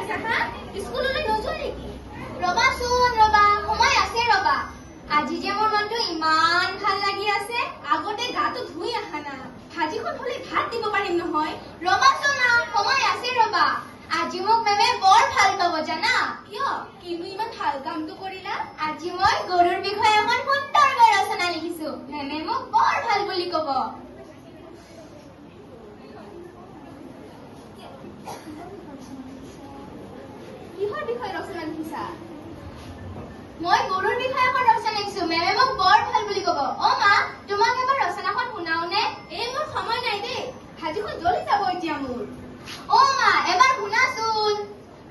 আছা হা? স্কুললৈ নোযোৱা নেকি? ৰবাচোন ৰবা, সময় আছে ৰবা। আজি যে মোৰ মনটো ইমান ভাল লাগি আছে। আগতে গাটো ধুই আহা না, ভাজিখন হলে ভাত দিব পাৰিম নহয়। ৰবাচোন সময় আছে ৰবা। আজি মোক মেমে বৰ ভাল পাব জানা। কিয়? কিনো ইমান ভাল কামটো কৰিলা? আজি মই গৰুৰ বিষয়ে এখন সুন্দৰকৈ ৰচনা লিখিছো। মেমে মোক বৰ ভাল বুলি কব। কিহৰ বিষয়ে ৰচনা লিখিছা? মই গৰুৰ বিষয়ে এখন ৰচনা লিখিছো। মেমে মোক বৰ ভাল বুলি কব। অ মা, তোমাক এবাৰ ৰচনাখন শুনাও নে? এই মোৰ সময় নাই দেই, ভাজিখন জ্বলি যাব এতিয়া মোৰ। অ মা, এবাৰ শুনাচোন।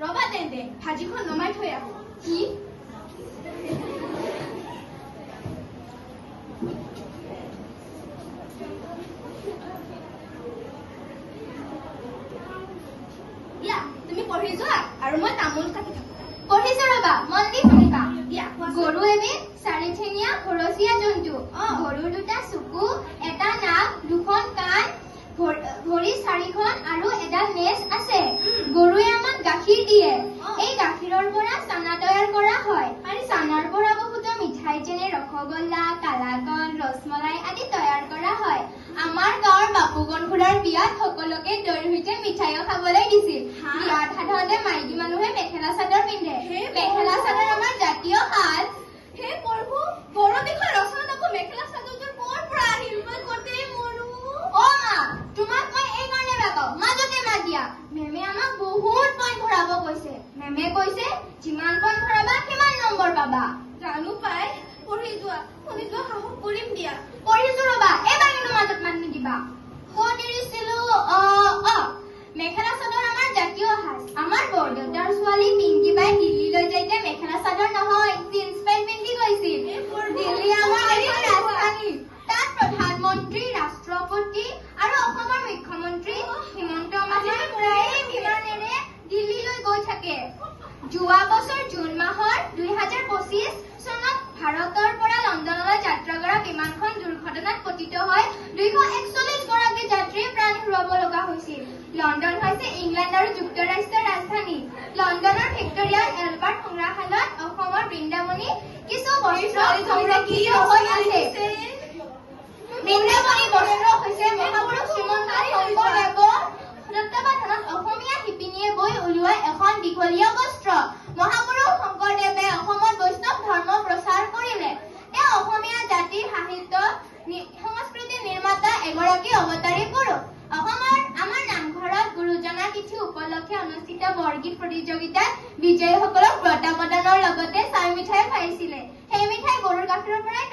ৰবা তেন্তে, ভাজিখন নমাই থৈ আহো। কি? দিয়া, তুমি পঢ়ি যোৱা আৰু মই তামোল কাটি থাকো। পঢ়িছো ৰবা, মন দি শুনিবা। দিয়া, গৰু এবিধ চাৰিঠেঙীয়া ঘৰচীয়া জন্তু। গৰুৰ দুটা চকু, এটা নাক, দুখন কাণ, ভৰি চাৰিখন আৰু এডাল নেজ আছে। গৰুৱে আমাক গাখীৰ দিয়ে। এই গাখীৰৰ পৰা চানা তৈয়াৰ কৰা হয়। আৰু চানাৰ পৰা বহুতো মিঠাই যেনে ৰসগোল্লা, কালাকন, ৰসমলাই আদি তৈয়াৰ কৰা হয়। আমাৰ গাঁৱৰ বাপুগণ খুৰাৰ বিয়াত সকলোকে দৈৰ সৈতে মিঠাইও খাবলৈ দিছিল। বিয়াত সাধাৰণতে মাইকী মানুহে মেখেলা চাদৰ পিন্ধে। মেখেলা চাদৰ আমাৰ জাতীয় সাজ। হে প্ৰভু, গৰুৰ বিষয়ে ৰচনাত আকৌ মেখেলা চাদৰযোৰ ক'ৰ পৰা আহিল? মই গোটেই মৰো। অ মা, তোমাক মই এই কাৰণে বেয়া পাওঁ। মাজতে মাত দিয়া। মেমে আমাক বহুত পইণ্ট ভৰাব কৈছে। মেমে কৈছে যিমান পইণ্ট ভৰাবা সিমান নম্বৰ পাবা। জানো পাই, পঢ়ি যোৱা, শুনি যোৱা, সাহস কৰিম দিয়া। পঢ়িছো ৰবা, এবাৰ কিন্তু মাজত মাত নিদিবা। ক'ত এৰিছিলো? মেখেলা চাদৰ আমাৰ জাতীয় সাজ। আমাৰ বৰদেউতাৰ ছোৱালী পিংকি বাই দিল্লীলৈ যাইতে মেখেলা চাদৰ নহয়, জিন্স পেণ্ট পিন্ধি গৈছিল। দিল্লী আমাৰ এখন ৰাজধানী। তাত প্ৰধানমন্ত্ৰী, ৰাষ্ট্ৰপতি আৰু অসমৰ মুখ্যমন্ত্ৰী হিমন্ত মামাৰ প্ৰায়ে বিমানেৰে দিল্লীলৈ গৈ থাকে। যোৱা বছৰ জুন মাহৰ 2025 চনত ভাৰতৰ পৰা লণ্ডনলৈ যাত্ৰা কৰা বিমানখন দুৰ্ঘটনাত পতিত হৈ 241 গৰাকী যাত্ৰীৰ প্ৰাণ হেৰুৱাব লগা হৈছিল। লণ্ডন হৈছে ইংলেণ্ড আৰু যুক্তৰাষ্ট্ৰৰ ৰাজধানী। লণ্ডনৰ ভিক্টোৰিয়া এলবাৰ্ট সংগ্ৰহালয়ত অসমৰ বৃন্দাবনী কিছু বস্ত্ৰ সংৰক্ষিত হৈ আছে। বৃন্দাবনী বস্ত্ৰ হৈছে মহাপুৰুষ শ্ৰীমন্ত শংকৰদেৱৰ তত্বাৱধানত অসমীয়া শিপিনীয়ে বৈ উলিওৱা এখন দীঘলীয়া বস্ত্ৰ। মহাপুৰুষ শংকৰদেৱে অসমত বৈষ্ণৱ ধৰ্ম প্ৰচাৰ কৰিলে। তেওঁ অসমীয়া জাতিৰ সাহিত্য সংস্কৃতি নিৰ্মাতা এগৰাকী অৱতাৰী পুৰুষ। আমাৰ নামঘৰত গুৰুজনা তিথি উপলক্ষে অনুষ্ঠিত বৰগীত প্ৰতিযোগিতাত বিজয়ীসকলক বঁটা প্ৰদানৰ লগতে চাই মিঠাই খুৱাইছিলে। সেই মিঠাই গৰুৰ গাখীৰৰ পৰাই